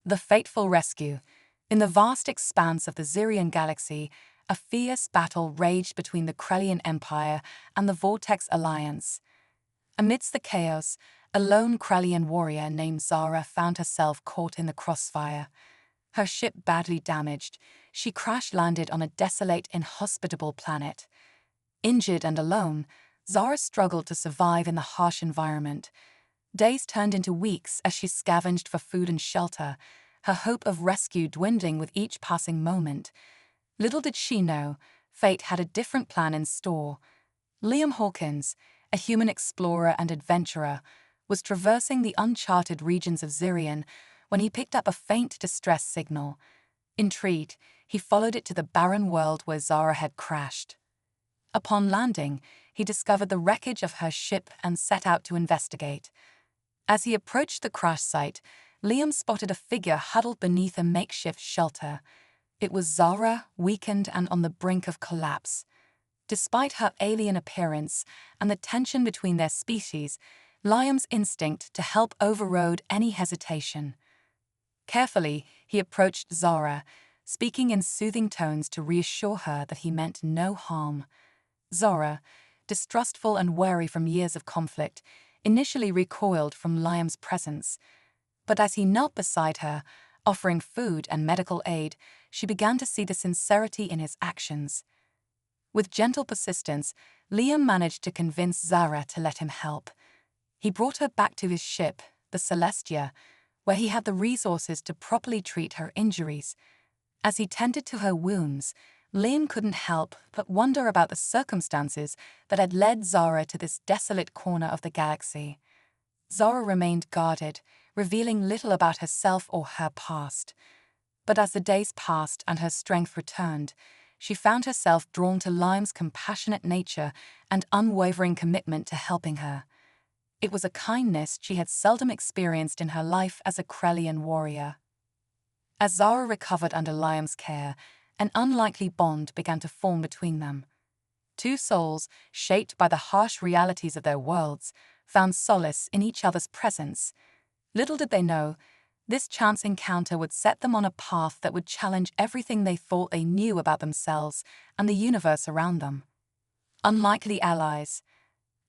The fateful rescue. In the vast expanse of the Zirian galaxy, a fierce battle raged between the Krellian Empire and the Vortex Alliance. Amidst the chaos, a lone Krellian warrior named Zara found herself caught in the crossfire. Her ship badly damaged, she crash-landed on a desolate, inhospitable planet. Injured and alone, Zara struggled to survive in the harsh environment. Days turned into weeks as she scavenged for food and shelter, her hope of rescue dwindling with each passing moment. Little did she know, fate had a different plan in store. Liam Hawkins, a human explorer and adventurer, was traversing the uncharted regions of Zirian when he picked up a faint distress signal. Intrigued, he followed it to the barren world where Zara had crashed. Upon landing, he discovered the wreckage of her ship and set out to investigate. As he approached the crash site, Liam spotted a figure huddled beneath a makeshift shelter. It was Zara, weakened and on the brink of collapse. Despite her alien appearance and the tension between their species, Liam's instinct to help overrode any hesitation. Carefully, he approached Zara, speaking in soothing tones to reassure her that he meant no harm. Zara, distrustful and wary from years of conflict, initially recoiled from Liam's presence. But as he knelt beside her, offering food and medical aid, she began to see the sincerity in his actions. With gentle persistence, Liam managed to convince Zara to let him help. He brought her back to his ship, the Celestia, where he had the resources to properly treat her injuries. As he tended to her wounds, Liam couldn't help but wonder about the circumstances that had led Zara to this desolate corner of the galaxy. Zara remained guarded, revealing little about herself or her past. But as the days passed and her strength returned, she found herself drawn to Liam's compassionate nature and unwavering commitment to helping her. It was a kindness she had seldom experienced in her life as a Krellian warrior. As Zara recovered under Liam's care, an unlikely bond began to form between them. Two souls, shaped by the harsh realities of their worlds, found solace in each other's presence. Little did they know, this chance encounter would set them on a path that would challenge everything they thought they knew about themselves and the universe around them. Unlikely allies.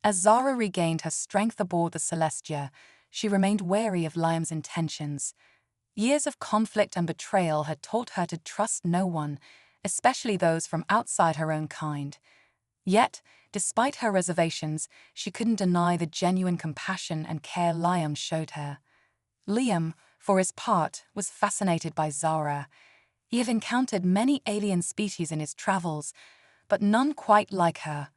As Zara regained her strength aboard the Celestia, she remained wary of Liam's intentions. Years of conflict and betrayal had taught her to trust no one, especially those from outside her own kind. Yet, despite her reservations, she couldn't deny the genuine compassion and care Liam showed her. Liam, for his part, was fascinated by Zara. He had encountered many alien species in his travels, but none quite like her.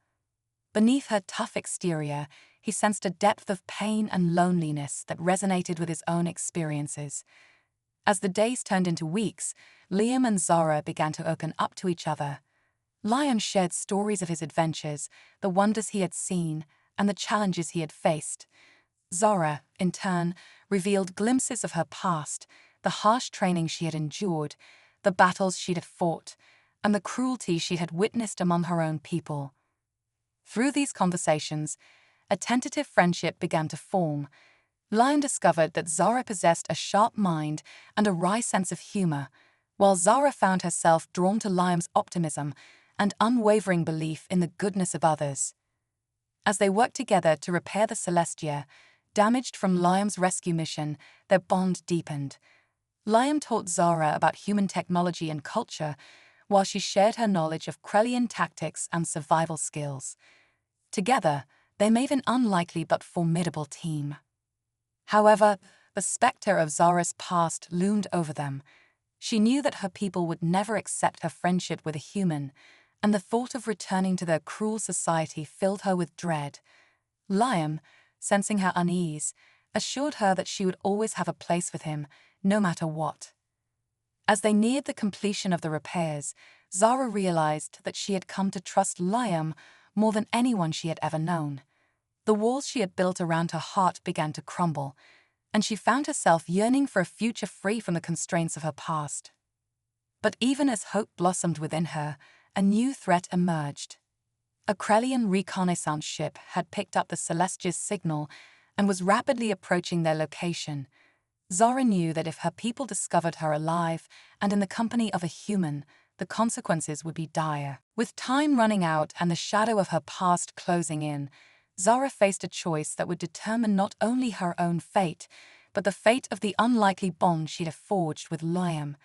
Beneath her tough exterior, he sensed a depth of pain and loneliness that resonated with his own experiences. As the days turned into weeks, Liam and Zara began to open up to each other. Liam shared stories of his adventures, the wonders he had seen, and the challenges he had faced. Zara, in turn, revealed glimpses of her past, the harsh training she had endured, the battles she had fought, and the cruelty she had witnessed among her own people. Through these conversations, a tentative friendship began to form. Liam discovered that Zara possessed a sharp mind and a wry sense of humor, while Zara found herself drawn to Liam's optimism and unwavering belief in the goodness of others. As they worked together to repair the Celestia, damaged from Liam's rescue mission, their bond deepened. Liam taught Zara about human technology and culture, while she shared her knowledge of Krellian tactics and survival skills. Together, they made an unlikely but formidable team. However, the specter of Zara's past loomed over them. She knew that her people would never accept her friendship with a human, and the thought of returning to their cruel society filled her with dread. Liam, sensing her unease, assured her that she would always have a place with him, no matter what. As they neared the completion of the repairs, Zara realized that she had come to trust Liam more than anyone she had ever known. The walls she had built around her heart began to crumble, and she found herself yearning for a future free from the constraints of her past. But even as hope blossomed within her, a new threat emerged. A Krellian reconnaissance ship had picked up the Celestia's signal and was rapidly approaching their location. Zara knew that if her people discovered her alive and in the company of a human, the consequences would be dire. With time running out and the shadow of her past closing in, Zara faced a choice that would determine not only her own fate, but the fate of the unlikely bond she'd have forged with Liam.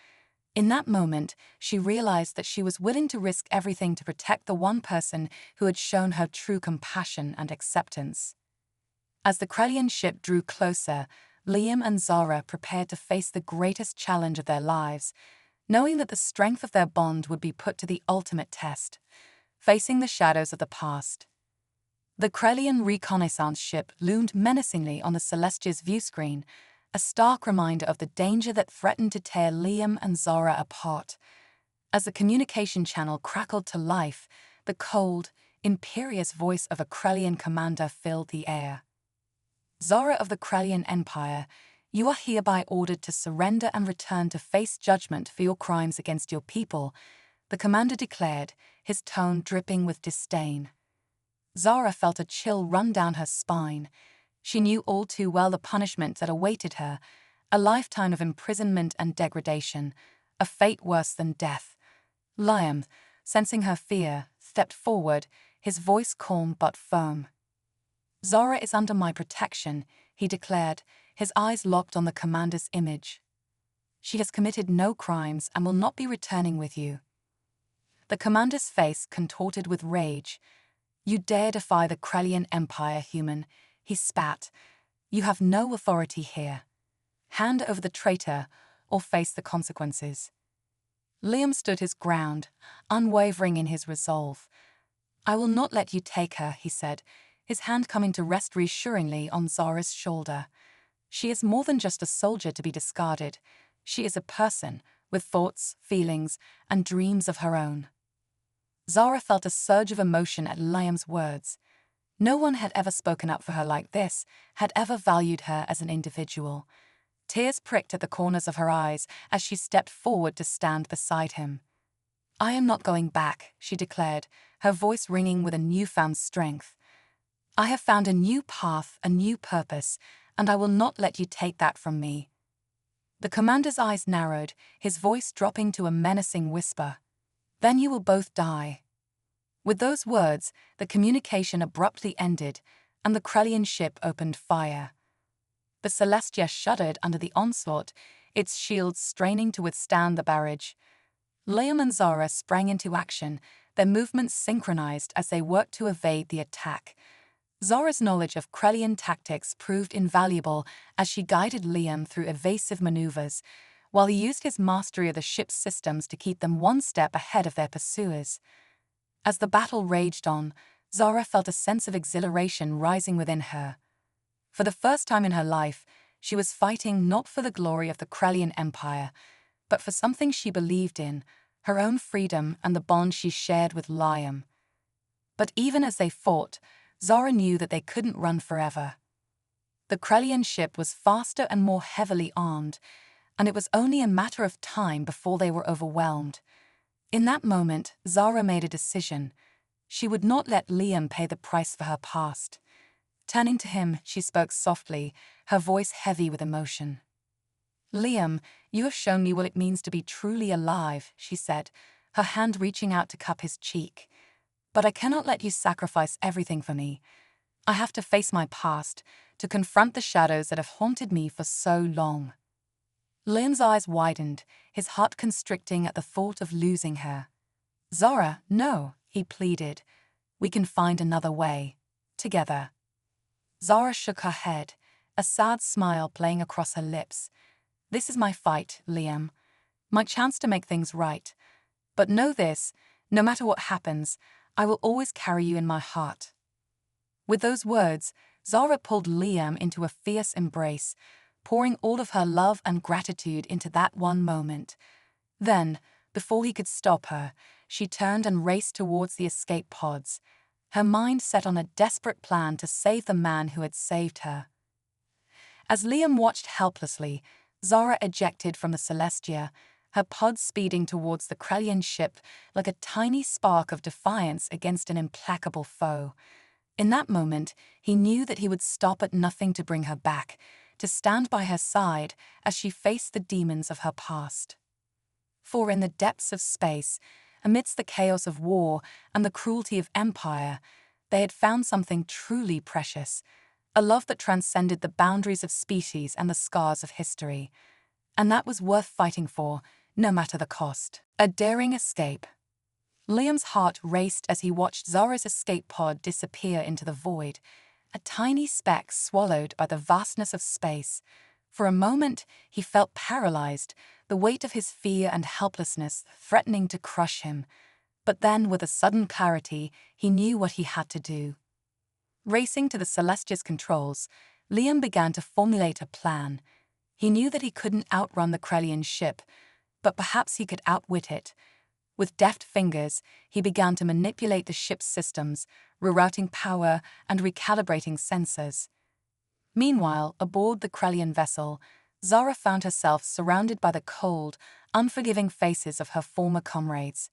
In that moment, she realized that she was willing to risk everything to protect the one person who had shown her true compassion and acceptance. As the Krelian ship drew closer, Liam and Zara prepared to face the greatest challenge of their lives, knowing that the strength of their bond would be put to the ultimate test, facing the shadows of the past. The Krelian reconnaissance ship loomed menacingly on the Celestia's viewscreen, a stark reminder of the danger that threatened to tear Liam and Zara apart. As the communication channel crackled to life, the cold, imperious voice of a Krelian commander filled the air. Zara of the Krelian Empire, you are hereby ordered to surrender and return to face judgment for your crimes against your people, the commander declared, his tone dripping with disdain. Zara felt a chill run down her spine. She knew all too well the punishment that awaited her, a lifetime of imprisonment and degradation, a fate worse than death. Liam, sensing her fear, stepped forward, his voice calm but firm. Zara is under my protection, he declared, his eyes locked on the commander's image. She has committed no crimes and will not be returning with you. The commander's face contorted with rage. You dare defy the Krelian Empire, human, he spat. You have no authority here. Hand over the traitor or face the consequences. Liam stood his ground, unwavering in his resolve. I will not let you take her, he said, his hand coming to rest reassuringly on Zara's shoulder. She is more than just a soldier to be discarded. She is a person, with thoughts, feelings, and dreams of her own. Zara felt a surge of emotion at Liam's words. No one had ever spoken up for her like this, had ever valued her as an individual. Tears pricked at the corners of her eyes as she stepped forward to stand beside him. I am not going back, she declared, her voice ringing with a newfound strength. I have found a new path, a new purpose, and I will not let you take that from me. The commander's eyes narrowed, his voice dropping to a menacing whisper. Then you will both die. With those words, the communication abruptly ended, and the Krelian ship opened fire. The Celestia shuddered under the onslaught, its shields straining to withstand the barrage. Liam and Zara sprang into action, their movements synchronized as they worked to evade the attack. Zara's knowledge of Krelian tactics proved invaluable as she guided Liam through evasive maneuvers, while he used his mastery of the ship's systems to keep them one step ahead of their pursuers. As the battle raged on, Zara felt a sense of exhilaration rising within her. For the first time in her life, she was fighting not for the glory of the Krelian Empire, but for something she believed in, her own freedom and the bond she shared with Liam. But even as they fought, Zara knew that they couldn't run forever. The Krelian ship was faster and more heavily armed, and it was only a matter of time before they were overwhelmed. In that moment, Zara made a decision. She would not let Liam pay the price for her past. Turning to him, she spoke softly, her voice heavy with emotion. Liam, you have shown me what it means to be truly alive, she said, her hand reaching out to cup his cheek. But I cannot let you sacrifice everything for me. I have to face my past, to confront the shadows that have haunted me for so long. Liam's eyes widened, his heart constricting at the thought of losing her. Zara, no, he pleaded. We can find another way. Together. Zara shook her head, a sad smile playing across her lips. This is my fight, Liam. My chance to make things right. But know this, no matter what happens, I will always carry you in my heart. With those words, Zara pulled Liam into a fierce embrace, pouring all of her love and gratitude into that one moment. Then, before he could stop her, she turned and raced towards the escape pods, her mind set on a desperate plan to save the man who had saved her. As Liam watched helplessly, Zara ejected from the Celestia, her pod speeding towards the Krelian ship like a tiny spark of defiance against an implacable foe. In that moment, he knew that he would stop at nothing to bring her back, to stand by her side as she faced the demons of her past. For in the depths of space, amidst the chaos of war and the cruelty of empire, they had found something truly precious, a love that transcended the boundaries of species and the scars of history. And that was worth fighting for, no matter the cost. A daring escape. Liam's heart raced as he watched Zara's escape pod disappear into the void, a tiny speck swallowed by the vastness of space. For a moment, he felt paralyzed, the weight of his fear and helplessness threatening to crush him. But then, with a sudden clarity, he knew what he had to do. Racing to the Celestia's controls, Liam began to formulate a plan. He knew that he couldn't outrun the Krellian ship, but perhaps he could outwit it. With deft fingers, he began to manipulate the ship's systems, rerouting power and recalibrating sensors. Meanwhile, aboard the Krellian vessel, Zara found herself surrounded by the cold, unforgiving faces of her former comrades.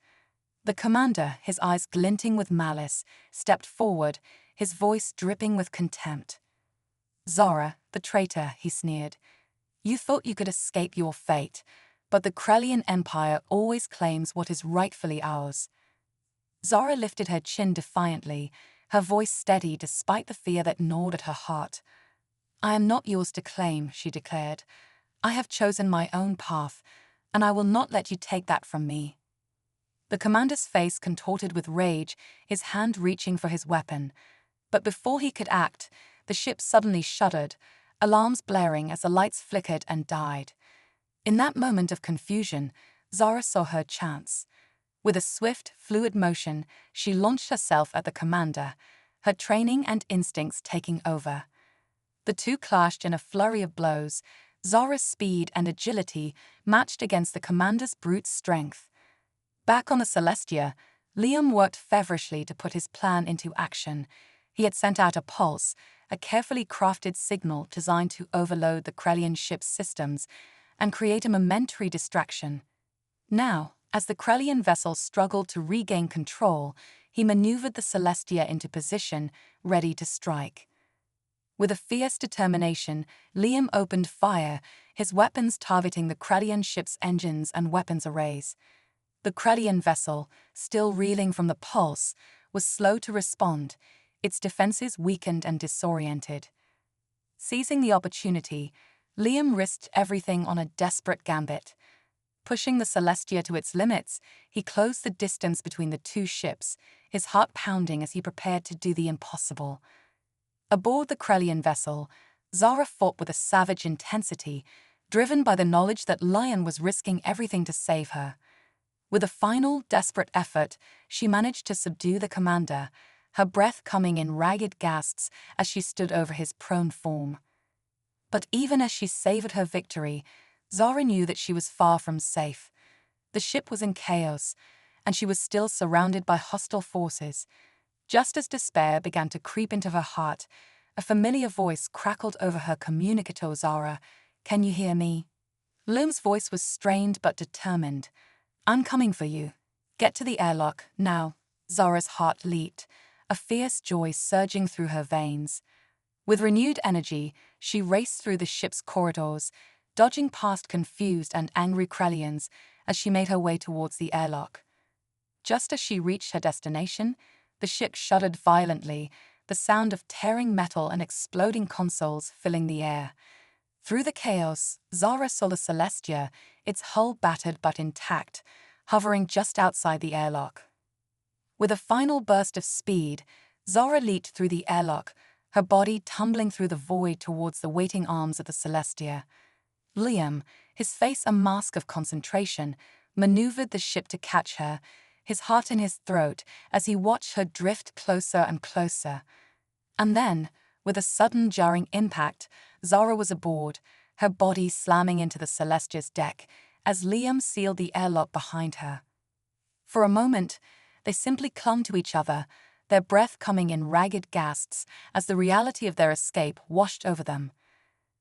The commander, his eyes glinting with malice, stepped forward, his voice dripping with contempt. "Zara, the traitor," he sneered. "You thought you could escape your fate, but the Krellian Empire always claims what is rightfully ours." Zara lifted her chin defiantly, her voice steady despite the fear that gnawed at her heart. "I am not yours to claim," she declared. "I have chosen my own path, and I will not let you take that from me." The commander's face contorted with rage, his hand reaching for his weapon. But before he could act, the ship suddenly shuddered, alarms blaring as the lights flickered and died. In that moment of confusion, Zara saw her chance. With a swift, fluid motion, she launched herself at the commander, her training and instincts taking over. The two clashed in a flurry of blows, Zara's speed and agility matched against the commander's brute strength. Back on the Celestia, Liam worked feverishly to put his plan into action. He had sent out a pulse, a carefully crafted signal designed to overload the Krellian ship's systems and create a momentary distraction. Now, as the Krellian vessel struggled to regain control, he maneuvered the Celestia into position, ready to strike. With a fierce determination, Liam opened fire, his weapons targeting the Krellian ship's engines and weapons arrays. The Krellian vessel, still reeling from the pulse, was slow to respond, its defenses weakened and disoriented. Seizing the opportunity, Liam risked everything on a desperate gambit. Pushing the Celestia to its limits, he closed the distance between the two ships, his heart pounding as he prepared to do the impossible. Aboard the Krellian vessel, Zara fought with a savage intensity, driven by the knowledge that Lion was risking everything to save her. With a final, desperate effort, she managed to subdue the commander, her breath coming in ragged gasps as she stood over his prone form. But even as she savored her victory, Zara knew that she was far from safe. The ship was in chaos, and she was still surrounded by hostile forces. Just as despair began to creep into her heart, a familiar voice crackled over her communicator. "Zara, can you hear me?" Liam's voice was strained but determined. "I'm coming for you. Get to the airlock, now." Zara's heart leaped, a fierce joy surging through her veins. With renewed energy, she raced through the ship's corridors, dodging past confused and angry Krellians as she made her way towards the airlock. Just as she reached her destination, the ship shuddered violently, the sound of tearing metal and exploding consoles filling the air. Through the chaos, Zara saw the Celestia, its hull battered but intact, hovering just outside the airlock. With a final burst of speed, Zara leaped through the airlock, her body tumbling through the void towards the waiting arms of the Celestia. Liam, his face a mask of concentration, maneuvered the ship to catch her, his heart in his throat as he watched her drift closer and closer. And then, with a sudden jarring impact, Zara was aboard, her body slamming into the Celestia's deck as Liam sealed the airlock behind her. For a moment, they simply clung to each other, their breath coming in ragged gasps as the reality of their escape washed over them.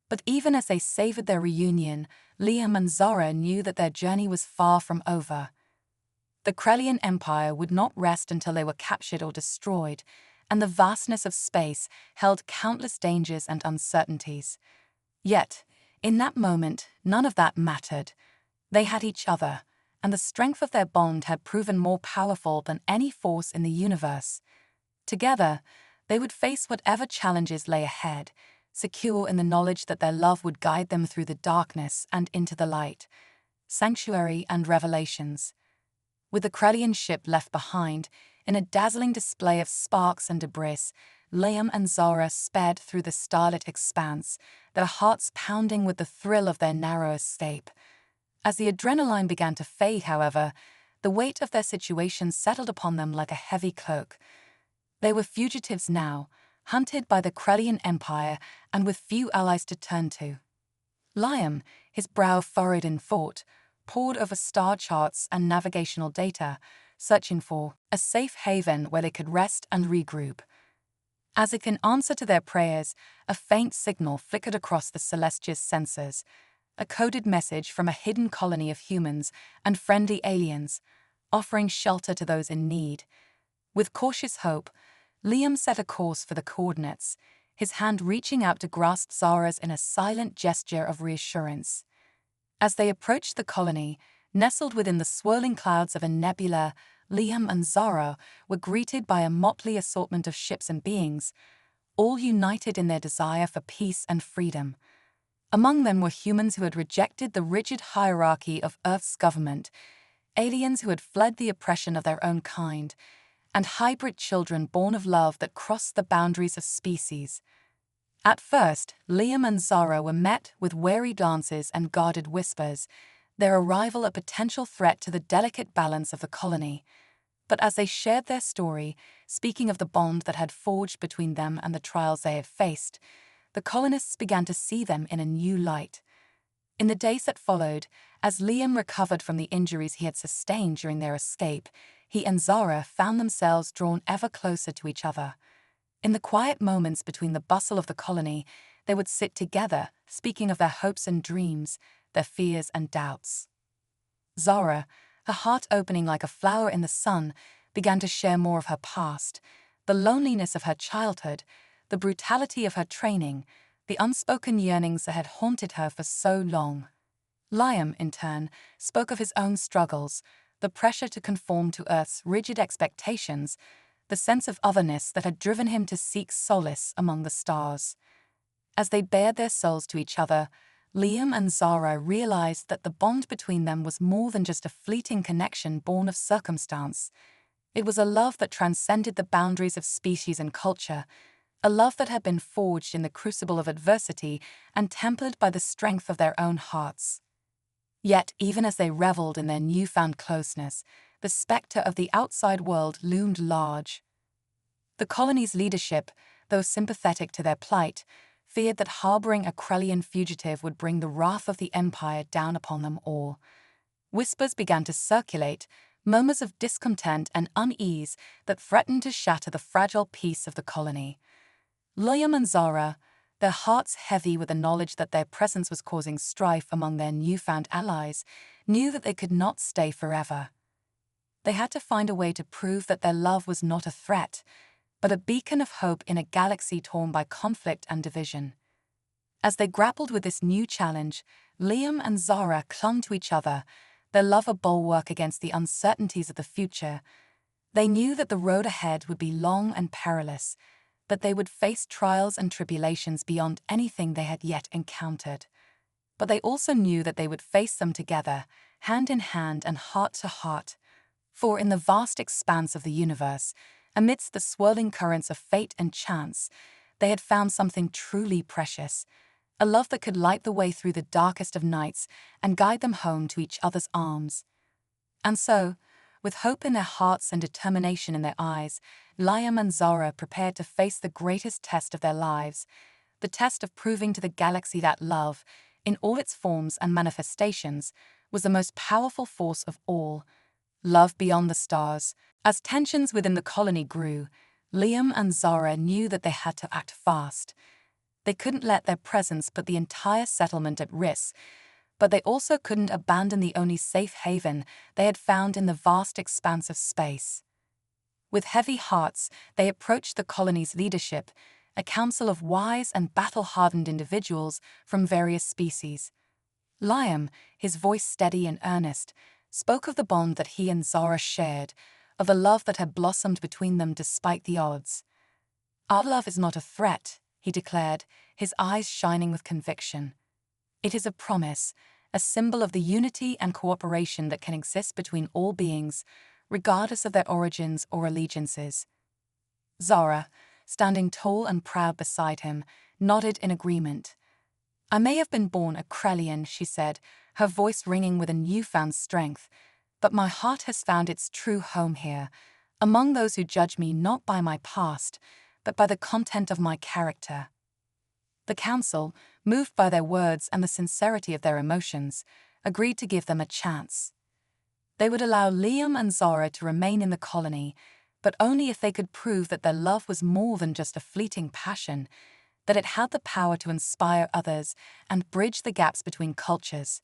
But even as they savored their reunion, Liam and Zara knew that their journey was far from over. The Krellian Empire would not rest until they were captured or destroyed, and the vastness of space held countless dangers and uncertainties. Yet, in that moment, none of that mattered. They had each other, and the strength of their bond had proven more powerful than any force in the universe. Together, they would face whatever challenges lay ahead, secure in the knowledge that their love would guide them through the darkness and into the light, sanctuary and revelations. With the Krelian ship left behind, in a dazzling display of sparks and debris, Liam and Zara sped through the starlit expanse, their hearts pounding with the thrill of their narrow escape. As the adrenaline began to fade, however, the weight of their situation settled upon them like a heavy cloak. They were fugitives now, hunted by the Krelian Empire and with few allies to turn to. Liam, his brow furrowed in thought, pored over star charts and navigational data, searching for a safe haven where they could rest and regroup. As if in answer to their prayers, a faint signal flickered across the Celestia's sensors, a coded message from a hidden colony of humans and friendly aliens, offering shelter to those in need. With cautious hope, Liam set a course for the coordinates, his hand reaching out to grasp Zara's in a silent gesture of reassurance. As they approached the colony, nestled within the swirling clouds of a nebula, Liam and Zara were greeted by a motley assortment of ships and beings, all united in their desire for peace and freedom. Among them were humans who had rejected the rigid hierarchy of Earth's government, aliens who had fled the oppression of their own kind, and hybrid children born of love that crossed the boundaries of species. At first, Liam and Zara were met with wary glances and guarded whispers, their arrival a potential threat to the delicate balance of the colony. But as they shared their story, speaking of the bond that had forged between them and the trials they had faced, the colonists began to see them in a new light. In the days that followed, as Liam recovered from the injuries he had sustained during their escape, he and Zara found themselves drawn ever closer to each other. In the quiet moments between the bustle of the colony, they would sit together, speaking of their hopes and dreams, their fears and doubts. Zara, her heart opening like a flower in the sun, began to share more of her past, the loneliness of her childhood, the brutality of her training, the unspoken yearnings that had haunted her for so long. Liam, in turn, spoke of his own struggles, the pressure to conform to Earth's rigid expectations, the sense of otherness that had driven him to seek solace among the stars. As they bared their souls to each other, Liam and Zara realized that the bond between them was more than just a fleeting connection born of circumstance. It was a love that transcended the boundaries of species and culture, a love that had been forged in the crucible of adversity and tempered by the strength of their own hearts. Yet, even as they reveled in their newfound closeness, the specter of the outside world loomed large. The colony's leadership, though sympathetic to their plight, feared that harboring a Krelian fugitive would bring the wrath of the Empire down upon them all. Whispers began to circulate, murmurs of discontent and unease that threatened to shatter the fragile peace of the colony. Liam and Zara, their hearts heavy with the knowledge that their presence was causing strife among their newfound allies, knew that they could not stay forever. They had to find a way to prove that their love was not a threat, but a beacon of hope in a galaxy torn by conflict and division. As they grappled with this new challenge, Liam and Zara clung to each other, their love a bulwark against the uncertainties of the future. They knew that the road ahead would be long and perilous, that they would face trials and tribulations beyond anything they had yet encountered. But they also knew that they would face them together, hand in hand and heart to heart. For in the vast expanse of the universe, amidst the swirling currents of fate and chance, they had found something truly precious, a love that could light the way through the darkest of nights and guide them home to each other's arms. And so, with hope in their hearts and determination in their eyes, Liam and Zara prepared to face the greatest test of their lives, the test of proving to the galaxy that love, in all its forms and manifestations, was the most powerful force of all. Love beyond the stars. As tensions within the colony grew, Liam and Zara knew that they had to act fast. They couldn't let their presence put the entire settlement at risk, but they also couldn't abandon the only safe haven they had found in the vast expanse of space. With heavy hearts, they approached the colony's leadership, a council of wise and battle-hardened individuals from various species. Liam, his voice steady and earnest, spoke of the bond that he and Zara shared, of the love that had blossomed between them despite the odds. "Our love is not a threat," he declared, his eyes shining with conviction. "It is a promise, a symbol of the unity and cooperation that can exist between all beings, regardless of their origins or allegiances." Zara, standing tall and proud beside him, nodded in agreement. "I may have been born a Krellian," she said, her voice ringing with a newfound strength, "but my heart has found its true home here, among those who judge me not by my past, but by the content of my character." The council, moved by their words and the sincerity of their emotions, agreed to give them a chance. They would allow Liam and Zara to remain in the colony, but only if they could prove that their love was more than just a fleeting passion, that it had the power to inspire others and bridge the gaps between cultures.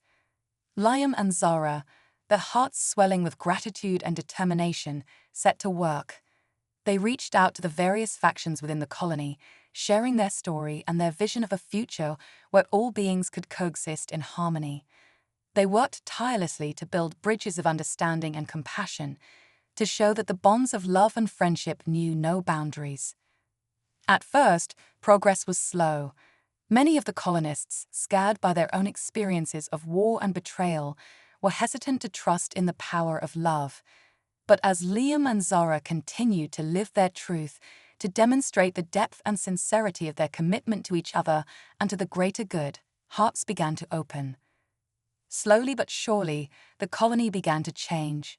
Liam and Zara, their hearts swelling with gratitude and determination, set to work. They reached out to the various factions within the colony, sharing their story and their vision of a future where all beings could coexist in harmony. They worked tirelessly to build bridges of understanding and compassion, to show that the bonds of love and friendship knew no boundaries. At first, progress was slow. Many of the colonists, scared by their own experiences of war and betrayal, were hesitant to trust in the power of love. But as Liam and Zara continued to live their truth, to demonstrate the depth and sincerity of their commitment to each other and to the greater good, hearts began to open. Slowly but surely, the colony began to change.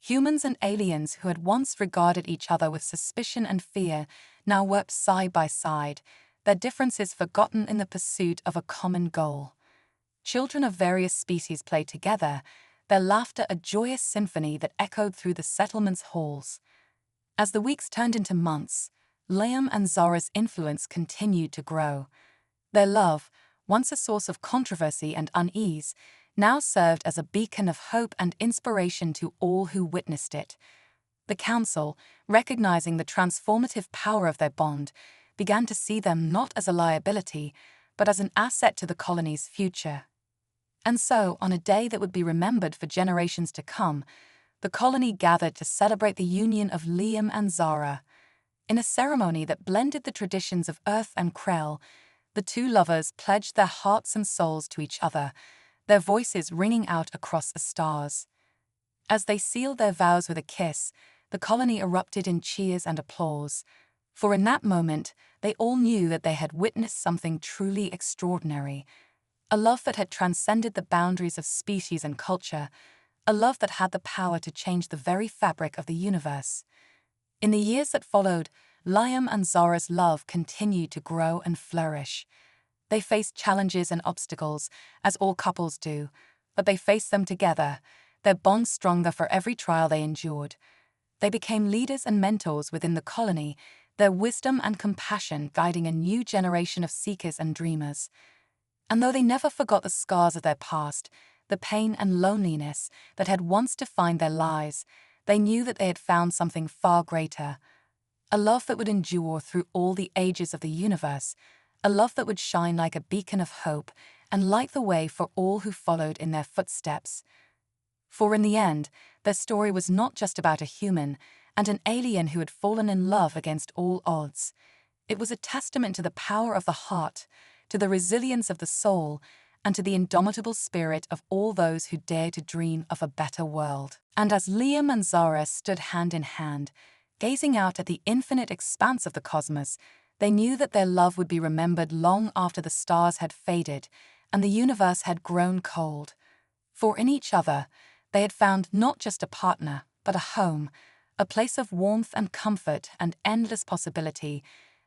Humans and aliens who had once regarded each other with suspicion and fear now worked side by side, their differences forgotten in the pursuit of a common goal. Children of various species played together, their laughter a joyous symphony that echoed through the settlement's halls. As the weeks turned into months, Liam and Zara's influence continued to grow. Their love, once a source of controversy and unease, now served as a beacon of hope and inspiration to all who witnessed it. The council, recognizing the transformative power of their bond, began to see them not as a liability, but as an asset to the colony's future. And so, on a day that would be remembered for generations to come, the colony gathered to celebrate the union of Liam and Zara. In a ceremony that blended the traditions of Earth and Krell, the two lovers pledged their hearts and souls to each other, their voices ringing out across the stars. As they sealed their vows with a kiss, the colony erupted in cheers and applause, for in that moment they all knew that they had witnessed something truly extraordinary, a love that had transcended the boundaries of species and culture, a love that had the power to change the very fabric of the universe. In the years that followed, Liam and Zara's love continued to grow and flourish. They faced challenges and obstacles, as all couples do, but they faced them together, their bond stronger for every trial they endured. They became leaders and mentors within the colony, their wisdom and compassion guiding a new generation of seekers and dreamers. And though they never forgot the scars of their past, the pain and loneliness that had once defined their lives, they knew that they had found something far greater. A love that would endure through all the ages of the universe, a love that would shine like a beacon of hope and light the way for all who followed in their footsteps. For in the end, their story was not just about a human and an alien who had fallen in love against all odds. It was a testament to the power of the heart, to the resilience of the soul, and to the indomitable spirit of all those who dare to dream of a better world. And as Liam and Zara stood hand in hand, gazing out at the infinite expanse of the cosmos, they knew that their love would be remembered long after the stars had faded and the universe had grown cold. For in each other, they had found not just a partner, but a home, a place of warmth and comfort and endless possibility,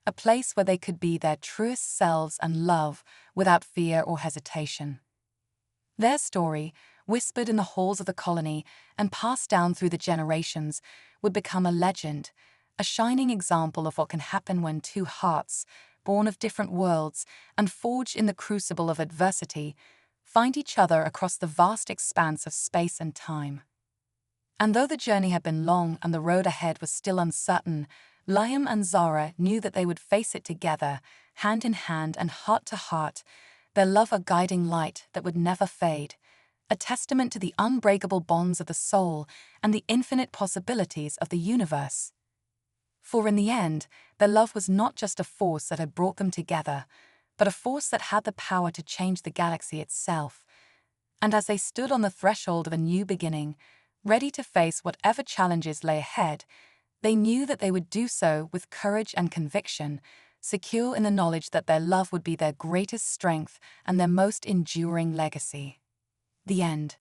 a place where they could be their truest selves and love without fear or hesitation. Their story, whispered in the halls of the colony and passed down through the generations, would become a legend, a shining example of what can happen when two hearts, born of different worlds and forged in the crucible of adversity, find each other across the vast expanse of space and time. And though the journey had been long and the road ahead was still uncertain, Liam and Zara knew that they would face it together, hand in hand and heart to heart, their love a guiding light that would never fade, a testament to the unbreakable bonds of the soul and the infinite possibilities of the universe. For in the end, their love was not just a force that had brought them together, but a force that had the power to change the galaxy itself. And as they stood on the threshold of a new beginning, ready to face whatever challenges lay ahead, they knew that they would do so with courage and conviction, secure in the knowledge that their love would be their greatest strength and their most enduring legacy. The end.